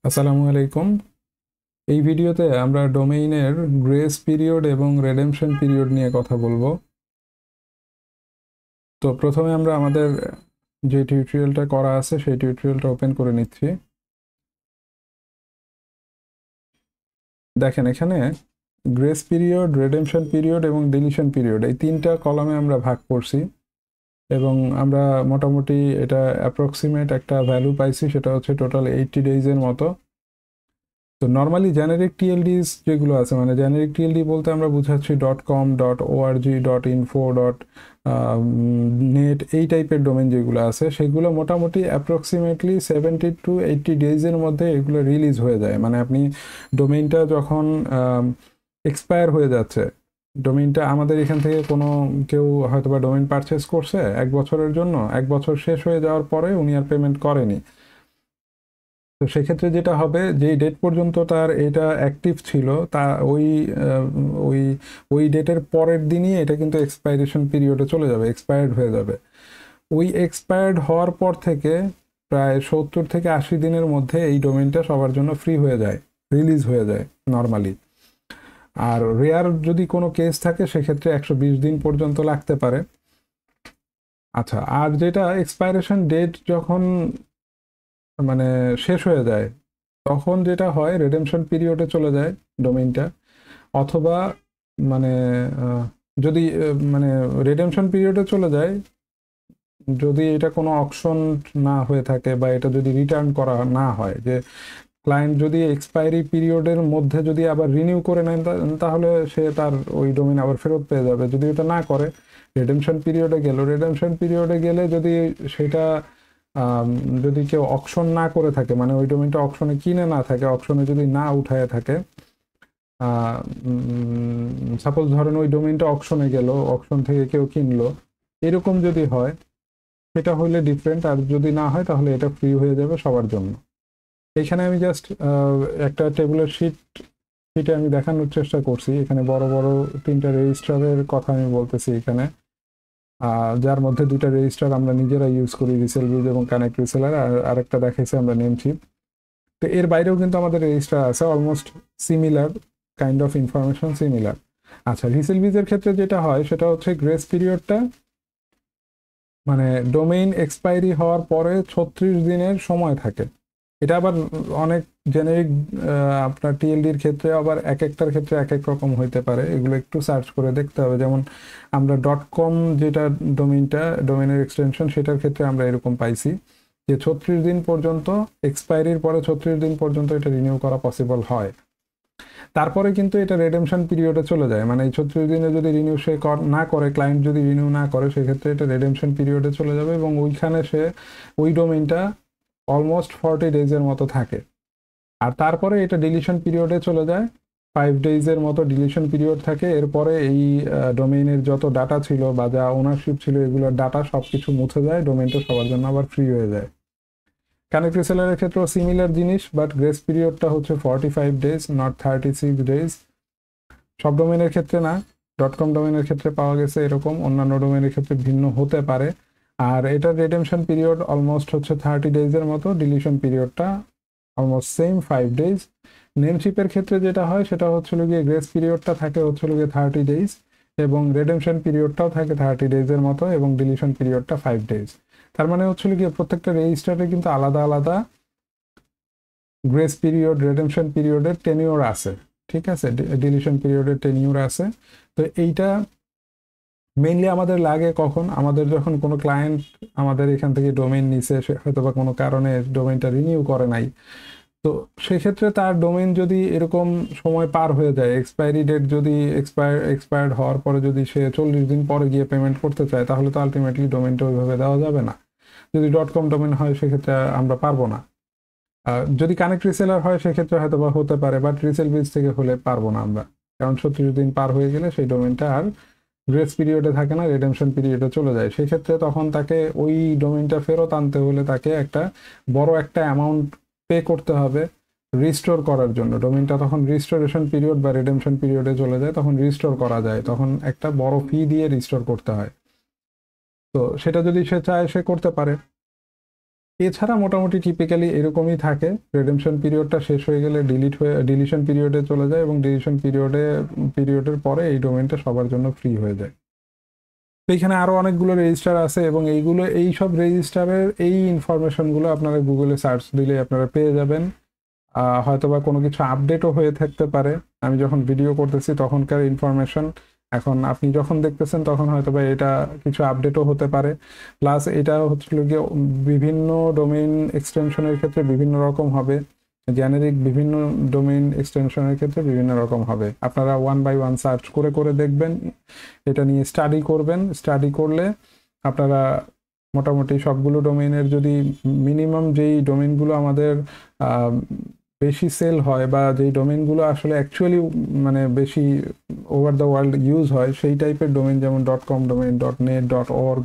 আসসালামু আলাইকুম। এই ভিডিওতে আমরা ডোমেইনের গ্রেস পিরিয়ড এবং রেডেমশন পিরিয়ড নিয়ে কথা বলবো। তো প্রথমে আমরা আমাদের যে টিউটোরিয়ালটা করা আছে সেই টিউটোরিয়ালটা ওপেন করে নিচ্ছি। দেখেন এখানে গ্রেস পিরিয়ড, রেডেমশন পিরিয়ড এবং ডিলিশন পিরিয়ড এই তিনটা কলামে আমরা ভাগ করছি এবং আমরা মোটামুটি এটা অ্যাপ্রক্সিমেট একটা ভ্যালু পাইছি, সেটা হচ্ছে টোটাল 80 ডেজের মতো। তো নর্মালি জেনারিক টিএলডিস যেগুলো আছে, মানে জেনারিক টিএলডি বলতে আমরা বুঝাচ্ছি .com, .org, .info, .net এই টাইপের ডোমেন যেগুলো আছে সেগুলো মোটামুটি অ্যাপ্রক্সিমেটলি 70 to 80 ডেজের মধ্যে এগুলো রিলিজ হয়ে যায়। মানে আপনি ডোমেইনটা যখন এক্সপায়ার হয়ে যাচ্ছে, ডোমেইনটা আমাদের এখান থেকে কোনো কেউ হয়তো বা ডোমেইন পারচেস করছে 1 বছরের জন্য, 1 বছর শেষ হয়ে যাওয়ার পরে উনি আর পেমেন্ট করেনি। তো সেক্ষেত্রে যেটা হবে, যেই ডেট পর্যন্ত তার এটা অ্যাক্টিভ ছিল তা ওই ওই ডেটের পরের দিনই এটা কিন্তু এক্সপাইরেশন পিরিয়ডে চলে যাবে, এক্সপায়ার্ড হয়ে যাবে। ওই এক্সপায়ার্ড হওয়ার পর থেকে প্রায় 70 থেকে 80 দিনের মধ্যে এই ডোমেইনটা সবার জন্য ফ্রি হয়ে যায়, রিলিজ হয়ে যায় নর্মালি। আর রেয়ার যদি কোনো কেস থাকে সেক্ষেত্রে 120 দিন পর্যন্ত লাগতে পারে। আচ্ছা, আর যেটা এক্সপাইরেশন ডেট যখন মানে শেষ হয়ে যায় তখন যেটা হয়, রেডেমশন পিরিয়ডে চলে যায় ডোমেইনটা। অথবা মানে যদি মানে রেডেমশন পিরিয়ডে চলে যায় যদি এটা কোনো অকশন না হয়ে থাকে বা এটা যদি রিটার্ন করা না হয়, যে ক্লায়েন্ট যদি এক্সপায়ারি পিরিয়ডের মধ্যে যদি আবার রিনিউ করে নেন তাহলে সে তার ওই ডোমেইন আবার ফেরত পেয়ে যাবে। যদি এটা না করে রেডেমশন পিরিয়ডে গেল, রেডেমশন পিরিয়ডে গেলে যদি সেটা যদি কেউ অকশন না করে থাকে, মানে ওই ডোমেইনটা অকশনে কিনে না থাকে, অকশনে যদি না উঠায় থাকে, সাপোজ ধরেন ওই ডোমেইনটা অকশনে গেল, অকশন থেকে কেউ কিনলো, এরকম যদি হয় সেটা হইলে ডিফারেন্ট। আর যদি না হয় তাহলে এটা ফ্রি হয়ে যাবে সবার জন্য। এখানে আমি জাস্ট একটা টেবিলের শিটে আমি দেখানোর চেষ্টা করছি। এখানে বড় বড় 3টা রেজিস্টারের কথা আমি বলতেছি এখানে, যার মধ্যে 2টা রেজিস্টার আমরা নিজেরা ইউজ করি, রিসেল ভিউজ এবং কানেক্ট রিসেলার, আর আরেকটা দেখাইছি আমরা নেমচিপ। তো এর বাইরেও কিন্তু আমাদের রেজিস্টার আছে, almost similar kind of information similar. আচ্ছা, রিসেল ভিউজের ক্ষেত্রে যেটা হয় সেটা হচ্ছে গ্রেস পিরিয়ডটা মানে ডোমেইন এক্সপায়ারি হওয়ার পরে 36 দিনের সময় থাকে। এটা আবার অনেক জেনেরিক আপনার টিএলডির ক্ষেত্রে আবার এক একটার ক্ষেত্রে এক এক রকম হইতে পারে, এগুলো একটু সার্চ করে দেখতে হবে। যেমন আমরা .com যেটা ডোমেইনের এক্সটেনশন, সেটার ক্ষেত্রে আমরা এরকম পাইছি যে 36 দিন পর্যন্ত, এক্সপায়ারির পরে 36 দিন পর্যন্ত এটা রিনিউ করা পসিবল হয়। তারপরে কিন্তু এটা রেডেমশন পিরিয়ডে চলে যায়, মানে এই 36 দিনে যদি রিনিউ সে না করে, ক্লায়েন্ট যদি রিনিউ না করে, সেক্ষেত্রে এটা রেডেমশন পিরিয়ডে চলে যাবে এবং ওইখানে সে ওই ডোমেইনটা অলমোস্ট 40 ডেজের মতো থাকে। আর তারপরে এটা ডিলিশন পিরিয়ডে চলে যায়, 5 ডেজের মতো ডিলিশন পিরিয়ড থাকে। এরপরে এই ডোমেইনের যত ডাটা ছিল বা যা ওনারশিপ ছিল এগুলোর ডাটা সব কিছু মুছে যায়, ডোমেইনটা সবার জন্য আবার ফ্রি হয়ে যায়। কানেক্ট রিসেলারের ক্ষেত্রেও সিমিলার জিনিস, বাট গ্রেস পিরিয়ডটা হচ্ছে 45 ডেজ, নট 36 ডেজ। সব ডোমেইনের ক্ষেত্রে না, .com ডোমেইনের ক্ষেত্রে পাওয়া গেছে এরকম, অন্যান্য ডোমেইনের ক্ষেত্রে ভিন্ন হতে পারে। আর এটার রেডেমশন পিরিয়ড অলমোস্ট হচ্ছে 30 ডেজের মতো, ডিলিশন পিরিয়ডটা অলমোস্ট সেম 5 ডেজ। নেমশিপের ক্ষেত্রে যেটা হয় সেটা হচ্ছিল গিয়ে গ্রেস পিরিয়ডটা থাকে হচ্ছিল গিয়ে 30 ডেজ এবং রেডেমশন পিরিয়ডটাও থাকে 30 ডেজের মতো এবং ডিলিশন পিরিয়ডটা 5 ডেজ। তার মানে হচ্ছিল গিয়ে প্রত্যেকটা রেজিস্টারে কিন্তু আলাদা আলাদা গ্রেস পিরিয়ড, রেডেমশন পিরিয়ডের টেনিওর আছে, ঠিক আছে, ডিলিশন পিরিয়ডের টেনিওর আছে। তো এইটা মেইনলি আমাদের লাগে কখন, আমাদের যখন কোনো ক্লায়েন্ট আমাদের এখান থেকে ডোমেইন নিছে, সে হয়তো বা কোনো কারণে ডোমেইনটা রিনিউ করে নাই, তো সেক্ষেত্রে তার ডোমেইন যদি এরকম সময় পার হয়ে যায়, এক্সপায়ারি ডেট যদি এক্সপায়ার্ড হওয়ার পরে যদি সে 40 দিন পরে গিয়ে পেমেন্ট করতে চায়, তাহলে তো আলটিমেটলি ডোমেইনটা ওইভাবে দেওয়া যাবে না। যদি .com ডোমেইন হয় সেক্ষেত্রে আমরা পারবো না। যদি কানেক্ট রিসেলার হয় সেক্ষেত্রে হয়তো বা হতে পারে, বাট রিসেল বিজ থেকে হলে পারবো না আমরা, কারণ 36 দিন পার হয়ে গেলে সেই ডোমেইনটা আর গ্রেস পিরিয়ডে থাকে না, রেডেমশন পিরিয়ডে চলে যায়। সেক্ষেত্রে তখন তাকে ওই ডোমেইনটা ফেরত আনতে হলে তাকে একটা বড় একটা অ্যামাউন্ট পে করতে হবে রিস্টোর করার জন্য। ডোমেইনটা তখন রিস্টোরেশন পিরিয়ড বা রেডেমশন পিরিয়ডে চলে যায়, তখন রিস্টোর করা যায়, তখন একটা বড় ফি দিয়ে রিস্টোর করতে হয়। তো সেটা যদি সে চায় সে করতে পারে। এছাড়া মোটামুটি টিপিক্যালি এরকমই থাকে, রিডেমশন পিরিয়ডটা শেষ হয়ে গেলে ডিলিশন পিরিয়ডে চলে যায় এবং ডিলিশন পিরিয়ডের পরে এই ডোমেনটা সবার জন্য ফ্রি হয়ে যায়। তো এখানে আরও অনেকগুলো রেজিস্টার আছে এবং এই সব রেজিস্টারের এই ইনফরমেশনগুলো আপনারা গুগলে সার্চ দিলে আপনারা পেয়ে যাবেন। হয়তোবা কোনো কিছু আপডেটও হয়ে থাকতে পারে, আমি যখন ভিডিও করতেছি তখনকার ইনফরমেশন এখন আপনি যখন দেখতেছেন তখন হয়তোবা এটা কিছু আপডেটও হতে পারে। প্লাস এটা হচ্ছিল গিয়ে বিভিন্ন ডোমেইন এক্সটেনশনের ক্ষেত্রে বিভিন্ন রকম হবে, জেনারিক বিভিন্ন ডোমেইন এক্সটেনশনের ক্ষেত্রে বিভিন্ন রকম হবে। আপনারা ওয়ান বাই ওয়ান সার্চ করে করে দেখবেন, এটা নিয়ে স্টাডি করবেন। স্টাডি করলে আপনারা মোটামুটি সবগুলো ডোমেইনের যদি মিনিমাম যেই ডোমেইনগুলো আমাদের বেশি সেল হয় বা যেই ডোমেইনগুলো আসলে অ্যাকচুয়ালি মানে বেশি ওভার দ্য ওয়ার্ল্ড ইউজ হয় সেই টাইপের ডোমেইন, যেমন .com ডোমেইন, .net, .org,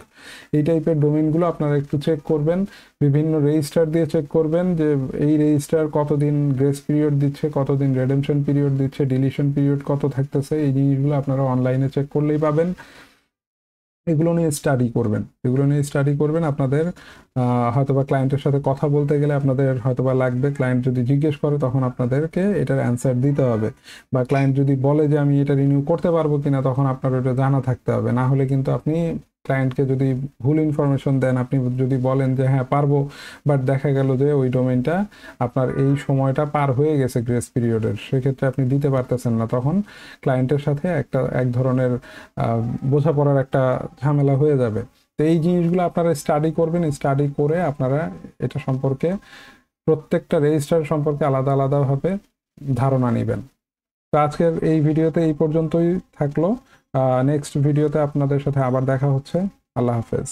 এই টাইপের ডোমেইনগুলো আপনারা একটু চেক করবেন। বিভিন্ন রেজিস্টার দিয়ে চেক করবেন যে এই রেজিস্টার কতদিন গ্রেস পিরিয়ড দিচ্ছে, কতদিন রিডেমশন পিরিয়ড দিচ্ছে, ডিলিশন পিরিয়ড কত থাকতেছে, এই জিনিসগুলো আপনারা অনলাইনে চেক করলেই পাবেন। এগুলো নিয়ে স্টাডি করবেন। আপনাদের হয়তোবা ক্লায়েন্টের সাথে কথা বলতে গেলে আপনাদের হয়তোবা লাগবে, ক্লায়েন্ট যদি জিজ্ঞেস করে তখন আপনাদেরকে এটার অ্যান্সার দিতে হবে, বা ক্লায়েন্ট যদি বলে যে আমি এটা রিনিউ করতে পারবো কিনা তখন আপনার ওটা জানা থাকতে হবে। না হলে কিন্তু আপনি ক্লায়েন্টকে যদি ভুল ইনফরমেশন দেন, আপনি যদি বলেন যে হ্যাঁ পারবো, বাট দেখা গেল যে ওই ডোমেইনটা আপনার এই সময়টা পার হয়ে গেছে গ্রেস পিরিয়ডের, সেক্ষেত্রে আপনি দিতে পারতেছেন না, তখন ক্লায়েন্টের সাথে এক ধরনের বোঝাপড়ার একটা ঝামেলা হয়ে যাবে। তো এই জিনিসগুলো আপনারা স্টাডি করবেন, স্টাডি করে আপনারা এটা সম্পর্কে প্রত্যেকটা রেজিস্টার সম্পর্কে আলাদা আলাদাভাবে ধারণা নেবেন। তো আজকের এই ভিডিওতে এই পর্যন্তই থাকলো। নেক্সট ভিডিওতে আপনাদের সাথে আবার দেখা হচ্ছে। আল্লাহ হাফেজ।